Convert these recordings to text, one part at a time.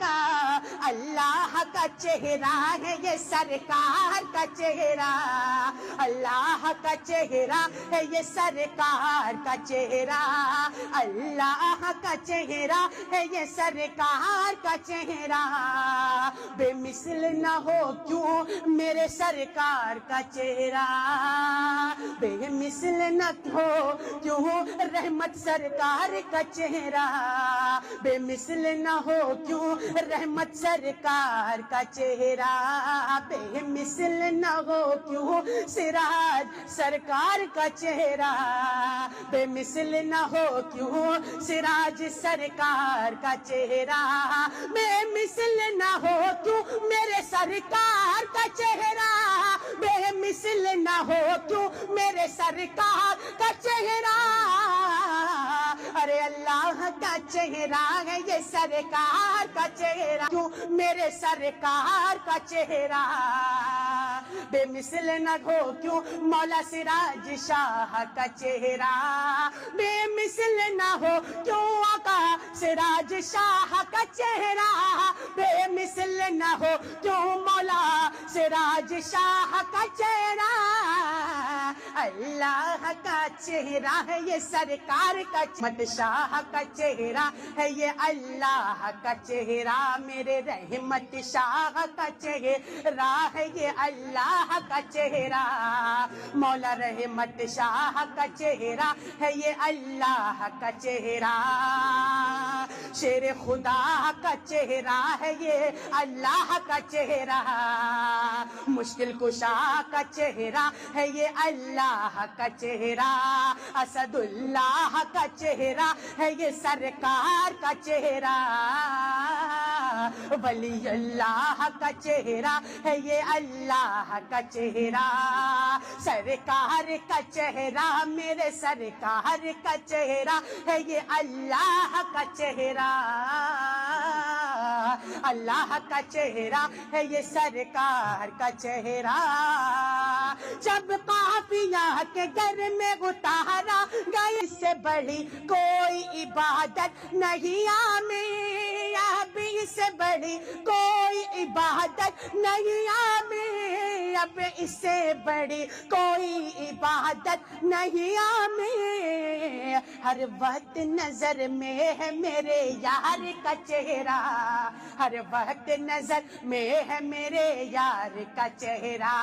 کا اللہ کا چہرہ ہے یہ سرکار کا چہرہ اللہ کا چہرہ ہے یہ سرکار کا چہرہ اللہ کا چہرہ ہے یہ سرکار کا چہرہ بے مثل نہ ہو کیوں میرے سرکار کا چہرہ بے مثل نہ ہو کیوں رحمت سرکار کا چہرہ بے مثل نہ ہو کیوں رحمت سرکار کا چہرہ بے مثل نہ ہو کیوں سراج سرکار کا چہرہ بے مثل نہ ہو کیوں سراج سرکار کا چہرہ بے مثل نہ ہو کیوں میرے سرکار کا چہرہ بے مثل نہ ہو کیوں میرے سرکار کا چہرہ ارے اللہ کا چہرہ ہے یہ سرکار کا چہرہ کیوں میرے سرکار کا چہرہ بے مثل نہ ہو کیوں مولا سراج شاہ کا چہرہ بے مثل نہ ہو کیوں آقا سراج شاہ کا چہرہ بے مثل نہ ہو کیوں مولا سراج شاہ کا چہرہ اللہ کا چہرہ ہے یہ سرکار کا رحمت شاہ کا چہرہ ہے یہ اللہ کا چہرہ میرے رحمت شاہ کا چہرہ ہے یہ اللہ کا چہرہ مولا رحمت شاہ کا چہرہ ہے یہ اللہ کا چہرہ شیر خدا کا چہرہ ہے یہ اللہ کا چہرہ مشکل کشا کا چہرہ ہے یہ اللہ کا چہرہ اسد اللہ کا چہرہ ہے یہ سرکار کا چہرہ ولی اللہ کا چہرہ ہے یہ اللہ کا چہرہ سرکار کا چہرہ میرے سرکار کا چہرہ ہے یہ اللہ کا چہرہ اللہ کا چہرہ ہے یہ سرکار کا چہرہ جب قافیہ کے گھر میں اتارا گئی اس سے بڑی کوئی عبادت نہیں آمین اب اس سے بڑی کوئی عبادت نہیں آمین اب اس سے بڑی کوئی عبادت نہیں آمین ہر وقت نظر میں ہے میرے یار کا چہرہ ہر وقت نظر میں ہے میرے یار کا چہرہ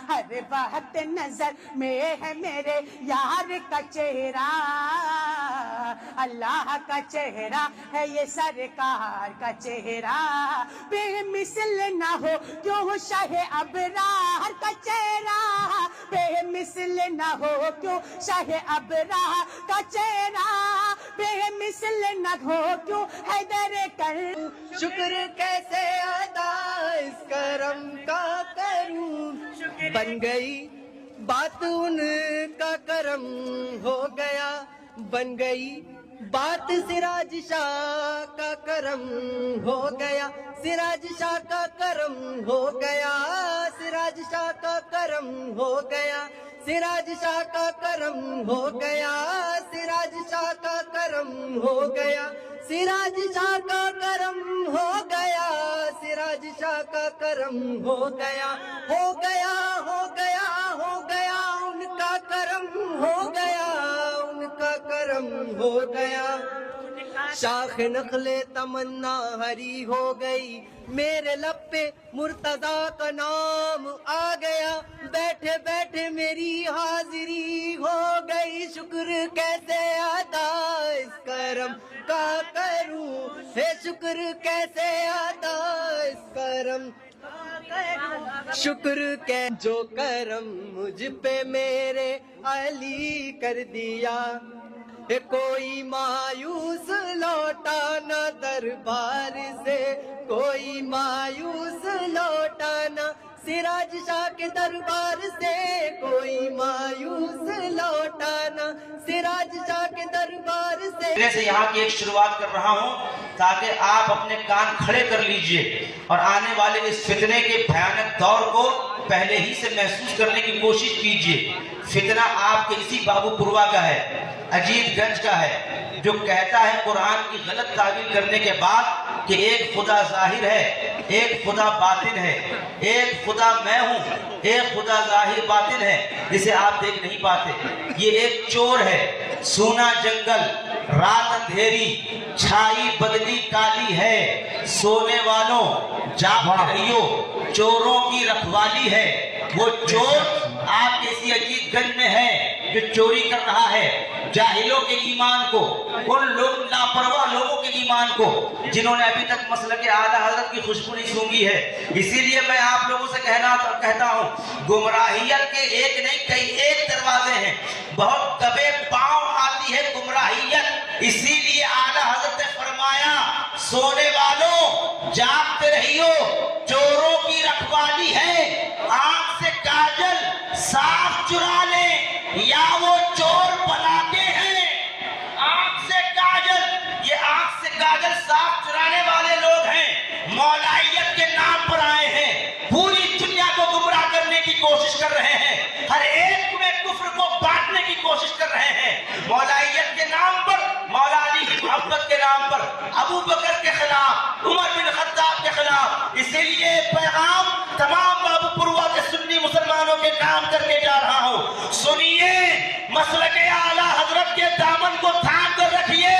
ہر وقت نظر میں ہے میرے یار کا چہرہ اللہ کا چہرہ ہے یہ سرکار کا چہرہ بے مثل نہ ہو کیوں شاہ ابرار کا چہرہ بے مثل نہ ہو کیوں شاہ ابرار کا چہرہ بے مثل نہ ہو کیوں حیدر کر شکر کیسے ادا اس کرم کا کروں بن گئی بات ان کا کرم ہو گیا بن گئی بات سراج شاہ کا کرم ہو گیا سراج شاہ کا کرم ہو گیا سراج شاہ کا کرم ہو گیا سراج شاہ کا کرم ہو گیا سراج شاہ کا کرم ہو گیا سراج شاہ کا کرم ہو گیا سراج شاہ کا کرم ہو گیا ہو گیا ہو گیا ہو گیا ان کا کرم ہو گیا ان کا کرم ہو گیا شاخ نخل تمنا ہری ہو گئی میرے لب پہ مرتضیٰ کا نام آ گیا بیٹھے بیٹھے میری حاضری ہو گئی شکر کیسے ادا اس کرم کا کروں ہے شکر کیسے ادا اس کرم شکر کہ جو کرم مجھ پہ میرے علی کر دیا کوئی مایوس لوٹا نہ دربار سے کوئی مایوس لوٹا نہ سراج شاہ کے دربار سے کوئی مایوس لوٹا نہ سراج شاہ کے دربار سے یہاں کی ایک شروعات کر رہا ہوں تاکہ آپ اپنے کان کھڑے کر لیجئے اور آنے والے اس فتنے کے بھیانک دور کو پہلے ہی سے محسوس کرنے کی کوشش کیجئے فتنہ آپ کے اسی بابو پروا کا ہے، اجیت گنج کا ہے، جو کہتا ہے قرآن کی غلط تعبیر کرنے کے بعد کہ ایک خدا ظاہر ہے، ایک خدا باطن ہے، ایک خدا میں ہوں، ایک خدا ظاہر باطن ہے جسے آپ دیکھ نہیں پاتے۔ یہ ایک چور ہے، سونا جنگل، رات اندھیری، چھائی بدلی کالی ہے، سونے والوں جاگ رہیو، چوروں کی رکھوالی ہے۔ وہ چور آپ کے اسی عجیب گنج میں ہے جو چوری کر رہا ہے جاہلوں کے ایمان کو، ان لوگ لاپرواہ لوگوں کے ایمان کو جنہوں نے ابھی تک مسلک اعلیٰ حضرت کی خوشبو نہیں سونگھی ہے۔ اسی لیے میں آپ لوگوں سے کہتا ہوں، گمراہیت کے ایک نہیں کئی ایک دروازے ہیں، بہت دبے پاؤں آتی ہے گمراہیت۔ اسی لیے اعلیٰ حضرت نے فرمایا سونے والوں جاگتے رہیو، چوروں کی رکھوالی ہے، آنکھ سے کاجل صاف چرا لیں یا وہ چور بناتے ہیں۔ آنکھ سے کاجل، یہ آنکھ سے کاجل صاف چرانے والے لوگ ہیں، مولائیت کے نام پر آئے ہیں، پوری دنیا کو گمراہ کرنے کی کوشش کر رہے ہیں، ہر ایک میں کفر کو بانٹنے کی کوشش کر رہے ہیں، مولائیت کے نام پر، مولا علی کی محبت کے نام پر، ابو بکر کے خلاف، عمر بن خطاب کے خلاف۔ اسی لیے پیغام تمام بابو پروا کے سنی مسلمانوں کے نام کر کے جا رہا ہوں، سنیے، مسلک اعلیٰ حضرت کے دامن کو تھام کر رکھیے،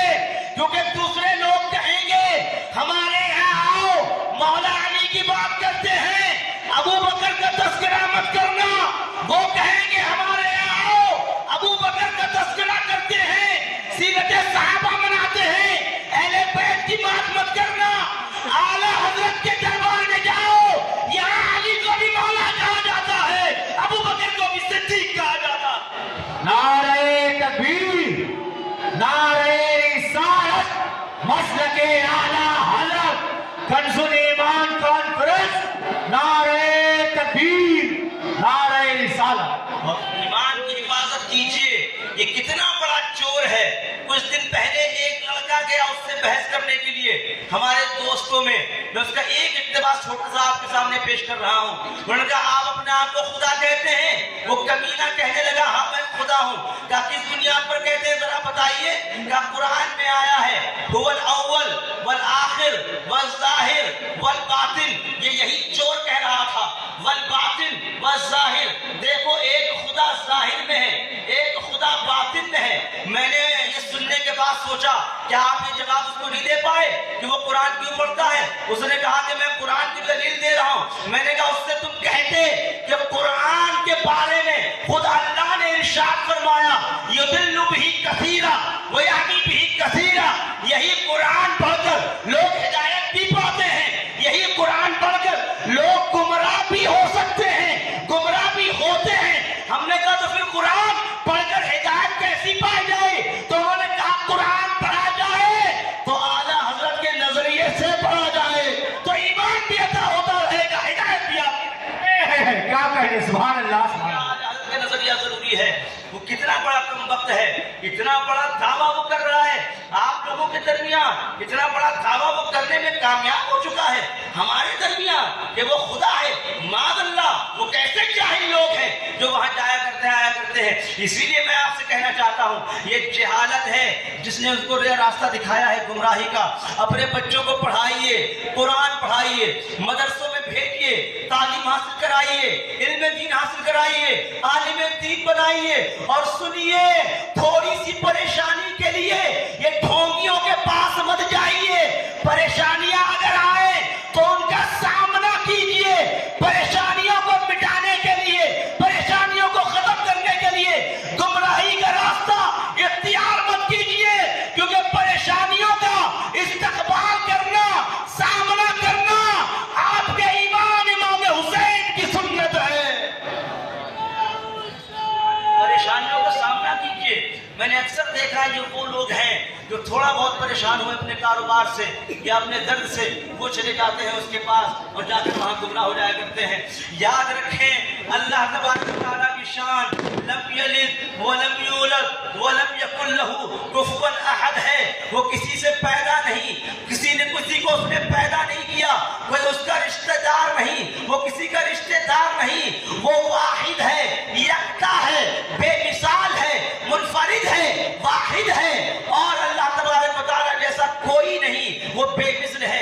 کیونکہ دوسرے لوگ کہیں گے ہمارے یہاں آؤ، مولا علی کی بات کرتے ہیں، ابو بکر کا تذکرہ مت کرنا، وہ کہیں گے ہمارے یہاں آؤ، ابو بکر کا تذکرہ کرتے ہیں، سیرت صحابہ مناتے ہیں، اہل بیت کی بات مت کرنا، اعلیٰ حضرت کے دربار میں جاؤ، یہاں علی کو بھی مولا کہا جاتا ہے، ابو بکر کو بھی صدیق کہا جاتا ہے۔ نعرہ تکبیر، نعرہ رسالت، مسلک اعلیٰ حضرت، کنز الایمان کانفرنس، نعرہ تکبیر، نعرہ رسالت۔ ایمان کی حفاظت کیجئے، یہ کتنا بڑا چور ہے۔ کچھ دن پہلے ایک لڑکا گیا اس سے بحث کرنے کے لیے ہمارے دوستوں میں اس کا ایک اقتباس چھوٹا سا آپ کے سامنے پیش کر رہا ہوں۔ انہوں نے کہا آپ اپنے آپ کو خدا کہتے ہیں؟ وہ کمینہ کہنے لگا ہاں میں خدا ہوں۔ کہا کس بنیاد پر کہتے ہیں ذرا بتائیے؟ کہا قرآن میں آیا ہے هو الاول والآخر والظاہر والباطن، یہ یہی چور کہہ رہا تھا، والباطن والظاہر، دیکھو ایک خدا ظاہر میں ہے، ایک خدا باطن میں ہے۔ میں نے یہ سننے کے بعد سوچا کیا آپ یہ جواب اس کو نہیں دے پائے کہ وہ قرآن کیوں پڑھتا ہے؟ اس نے کہا کہ میں قرآن کی دلیل دے رہا ہوں۔ میں نے کہا اس سے تم کہتے کہ قرآن کے بارے میں خود اللہ نے ارشاد فرمایا یضل بہ کثیرا ویہدی بہ کثیرا، یہی قرآن پڑھ کر لوگ ہدایت بھی پاتے ہیں، یہی قرآن پڑھ کر لوگ گمراہ بھی ہو سکتے ہیں، گمراہ بھی ہوتے ہیں۔ ہم نے کہا تو پھر قرآن پڑھ کر ہدایت کیسی پائی جائے؟ تو انہوں نے کہا قرآن پڑھا جائے تو اعلیٰ حضرت کے نظریے سے پڑھا جائے تو ایمان بھی عطا ہوتا رہے گا، ہدایت بھی آتی۔ کیا کہیں، سبحان اللہ، سبحان اللہ۔ اعلیٰ حضرت کا نظریہ ضروری ہے۔ وہ کتنا بڑا کم وقت ہے، اتنا بڑا دعویٰ وہ کر رہا ہے آپ لوگوں کے درمیان، اتنا بڑا دعویٰ وہ کرنے میں کامیاب ہو چکا ہے ہمارے درمیان کہ وہ خدا ہے۔ معاذ اللہ، وہ کیسے جاہل لوگ ہیں جو وہاں جایا کرتے ہیں، آیا کرتے ہیں۔ اسی لیے میں آپ سے کہنا چاہتا ہوں یہ جہالت ہے جس نے اس کو راستہ دکھایا ہے گمراہی کا۔ اپنے بچوں کو پڑھائیے، قرآن پڑھائیے، مدرسوں میں بھیجیے، تعلیم حاصل کرائیے، علم دین حاصل کرائیے، عالم دین بنائیے۔ اور سنیے، تھوڑی سی پریشانی کے لیے یہ ڈھونگیوں کے پاس مت جائیے، پریشانیاں اگر آئے تو ان کا سامنا کیجیے، پریشانیوں کو مٹانے کے لیے، پریشانیوں کو ختم کرنے کے لیے گمراہی کا راستہ اختیار مت کیجیے، کیونکہ پریشانیوں کا استقبال کرنا، سامنا کرنا آپ کے امام حسین کی سنت ہے۔ پریشانیوں کا سامنا کیجیے۔ میں نے اکثر دیکھا ہے جو وہ لوگ ہیں جو تھوڑا بہت پریشان ہوئے اپنے کاروبار سے یا اپنے درد سے، وہ چلے جاتے ہیں اس کے پاس اور جا کر وہاں گمراہ ہو جایا کرتے ہیں۔ یاد رکھیں اللہ تبارک و تعالیٰ کی شان لم یلد ولم یولد ولم یکن لہ کفوا احد ہے۔ وہ کسی سے پیدا نہیں، کسی نے کسی کو اس نے پیدا نہیں کیا، کوئی اس کا رشتہ دار نہیں، وہ کسی کا رشتہ دار نہیں، وہ واحد ہے، یکتا ہے، بے مثال ہے، منفرد ہے، واحد ہے، اور اللہ تبارک و تعالیٰ جیسا کوئی نہیں، وہ بے مثل ہے۔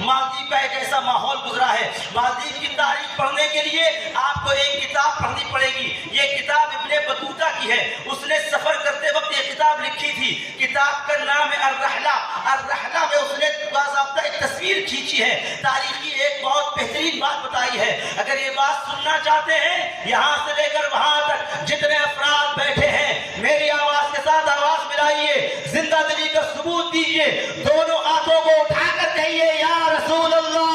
مالدیپ کا ایک ایسا ماحول گزرا ہے. مالدیپ کی تاریخ پڑھنے کے لیے آپ کو ایک کتاب پڑھنی پڑے گی. یہ کتاب ابن بطوطہ کی ہے. اس نے سفر کرتے وقت یہ کتاب لکھی تھی. کتاب کا نام ہے الرحلہ. الرحلہ میں اس نے باضابطہ ایک تصویر کھینچی ہے, تاریخی ایک بہت بہترین بات بتائی ہے. اگر یہ بات سننا چاہتے ہیں, یہاں سے لے کر وہاں تک جتنے افراد بیٹھے ہیں, میری آواز کے ساتھ آواز ملائیے, زندہ دلی کا ثبوت دیجیے, دونوں ہاتھوں کو اٹھا کر کہیے یا رسول اللہ.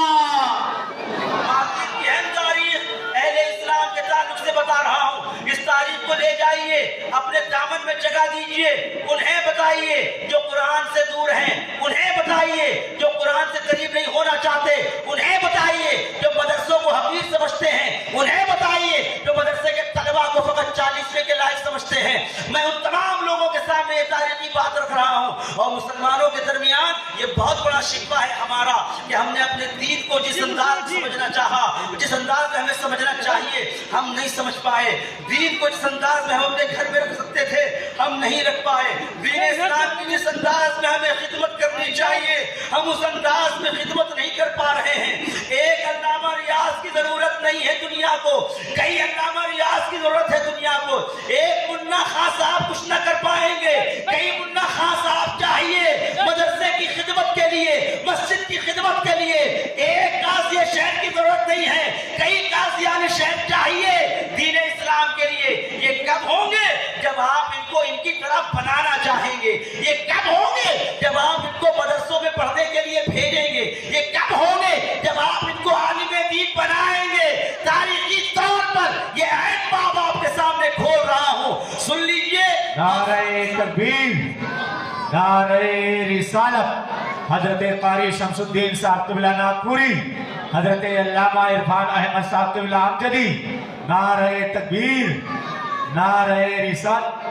مالدیپ کی اہم تاریخ اہل اسلام کے تعلق سے بتا رہا ہوں. اس تاریخ کو لے جائیے, اپنے دامن میں جگہ دیجیے. انہیں بتائیے جو قرآن سے دور ہیں, انہیں بتائیے جو قرآن سے قریب نہیں ہونا چاہتے, انہیں بتائیے جو مدرسوں کو حقیر سمجھتے ہیں, انہیں بتائیے جو مدرسے کے طلباء کو فقط 40ویں کے لائق سمجھتے ہیں. میں ان تمام لوگوں کے سامنے یہ تاریخی بات رکھ رہا ہوں. اور مسلمانوں کے درمیان یہ بہت بڑا شکوہ ہے ہمارا کہ ہم نے اپنے دین کو جس انداز میں سمجھنا چاہا, جس انداز میں ہمیں سمجھنا چاہیے, ہم نہیں سمجھ پائے. دین کو جس انداز میں ہم اپنے گھر میں رکھ سکتے تھے, ہم نہیں رکھ پائے. دین اسلام کی جس انداز میں ہمیں خدمت کرنی چاہیے, ہم اس انداز میں خدمت نہیں کر پا رہے ہیں. ایک علامہ ریاض کی ضرورت نہیں ہے دنیا کو, کئی علامہ ریاض کی ضرورت ہے دنیا کو. ایک منا خان صاحب کچھ نہ کر پائیں گے, کئی منا خان صاحب چاہیے مدرسے کی خدمت کے لیے, مسجد کی خدمت کے لیے. ایک قاضی شہر کی ضرورت نہیں ہے, کئی قاضیان شہر چاہیے دین اسلام کے لیے. یہ کب ہوں گے جب آپ ان کو ان کی طرف بنانا چاہیں گے. یہ کب ہوں گے جب آپ ان کو مدرسوں میں پڑھنے کے لیے بھیجیں گے. یہ کب ہوں گے جب آپ ان کو عالم دین بنائیں گے. تاریخی طور پر یہ عین باب آپ کے سامنے کھول رہا ہوں, سن لیجئے. نعرہ تکبیر, نعرہ رسالت. حضرت قاری شمس الدین صاحب قبلہ ناگپوری, حضرت علامہ عرفان احمد صاحب قبلہ امجدی. نعرہ تکبیر, نعرہ رسالت.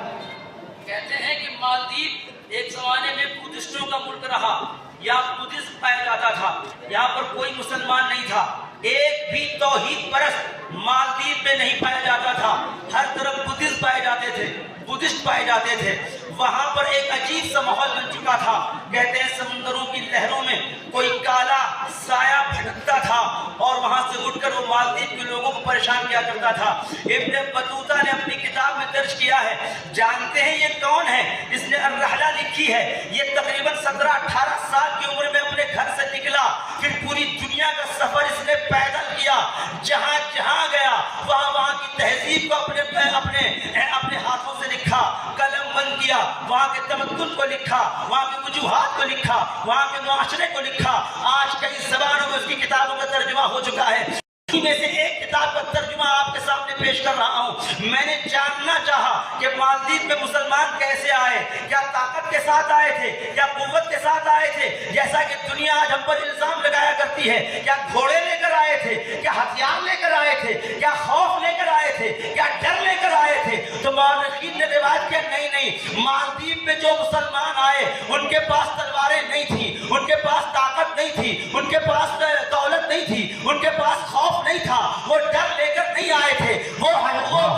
کہتے ہیں کہ مالدیپ ایک زمانے میں بدھسٹوں کا ملک رہا. یہاں بدھسٹ پایا جاتا تھا, یہاں پر کوئی مسلمان نہیں تھا. ایک بھی توحید پرست مالدیپ میں نہیں پایا جاتا تھا. ہر طرف بدھسٹ پائے جاتے تھے, بدھسٹ پائے جاتے تھے. وہاں پر ایک عجیب سا ماحول بن چکا تھا. کہتے ہیں سمندروں کی لہروں میں کوئی کالا سایہ بھٹکتا تھا اور وہاں سے اٹھ کر وہ مالدیپ کے لوگوں کو پریشان کیا کرتا تھا. ابن بطوطہ نے اپنی کتاب میں درج کیا ہے. جانتے ہیں یہ کون ہے؟ اس نے الرحلہ لکھی ہے. یہ تقریباً 17-18 سال کی عمر میں اپنے گھر سے نکلا, پھر پوری دنیا کا سفر اس نے پیدل کیا. جہاں جہاں گیا وہاں کی تہذیب کو اپنے ہاتھوں سے لکھا, قلم بند کیا. وہاں کے تمدن کو لکھا, وہاں کے وجوہات کو لکھا, وہاں کے معاشرے کو لکھا. آج کئی زبانوں میں اس کی کتابوں کا ترجمہ ہو چکا ہے. میں سے ایک کتاب کا ترجمہ آپ کے سامنے پیش کر رہا ہوں. میں نے جاننا چاہا کہ مالدیپ میں مسلمان کیسے آئے, کیا طاقت کے ساتھ آئے تھے, کیا قوت کے ساتھ آئے تھے, جیسا کہ دنیا آج ہم پر الزام لگایا کرتی ہے. کیا گھوڑے لے کر آئے تھے, کیا ہتھیار لے کر آئے تھے, کیا خوف لے کر آئے تھے, کیا ڈر لے کر آئے تھے؟ تو مورخین نے روایت کیا, نہیں, مالدیپ میں جو مسلمان آئے ان کے پاس تلواریں نہیں تھی, ان کے پاس طاقت نہیں تھی, ان کے پاس دولت نہیں تھی, ان کے پاس خوف نہیں تھا, وہ ڈر لے کر نہیں آئے تھے, وہ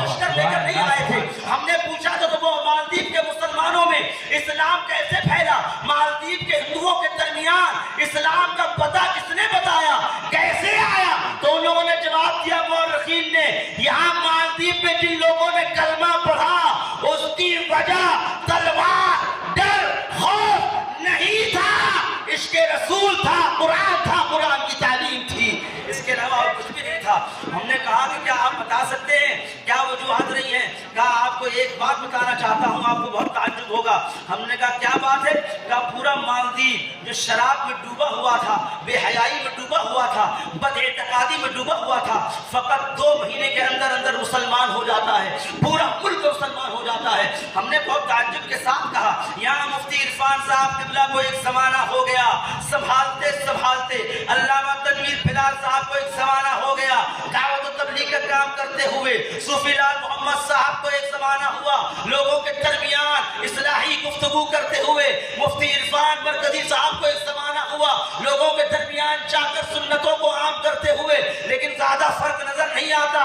لشکر لے کر نہیں آئے تھے. ہم نے پوچھا تو وہ مالدیپ کے مسلمانوں میں اسلام کیسے پھیلا, مالدیپ کے ہندوؤں کے درمیان اسلام کا پتہ کس نے بتایا, کیسے آیا؟ تو ان لوگوں نے جواب دیا, مورخین نے, یہاں مالدیپ میں جن لوگوں نے کلمہ پڑھا اس کی وجہ تلوار, ڈر, خوف نہیں تھا, عشق رسول تھا, قرآن تھا, قرآن کی تعلیم تھی, اس کے علاوہ اور کچھ بھی نہیں تھا. ہم نے کہا کہ کیا آپ بتا سکتے ہیں کیا وجوہات رہی ہیں؟ کہا آپ کو ایک بات بتانا چاہتا ہوں, آپ کو بہت تعجب ہوگا. ہم نے کہا کیا بات ہے؟ کہا پورا مالدیپ جو شراب میں ڈوبا ہوا تھا, بے حیائی میں ڈوبا ہوا تھا, بد اعتقادی میں ڈوبا ہوا تھا, فقط 2 مہینے کے اندر اندر مسلمان ہو جاتا ہے, پورا ملک مسلمان ہو جاتا ہے. ہم نے بہت تعجب کے ساتھ کہا, یہاں مفتی عرفان صاحب قبلہ کو ایک زمانہ ہو گیا سنبھالتے سنبھالتے, علامہ تنویر بلال صاحب کو ایک زمانہ ہو گیا دعوت و تبلیغ کا کام کرتے ہوئے, صوفی لال محمد صاحب کو ایک زمانہ ہوا لوگوں کے درمیان اصلاحی گفتگو کرتے ہوئے, مفتی عرفان مرکزی صاحب کو ایک زمانہ ہوا لوگوں کے درمیان جا کر سنتوں کو عام کرتے ہوئے, لیکن زیادہ فرق نظر نہیں آتا.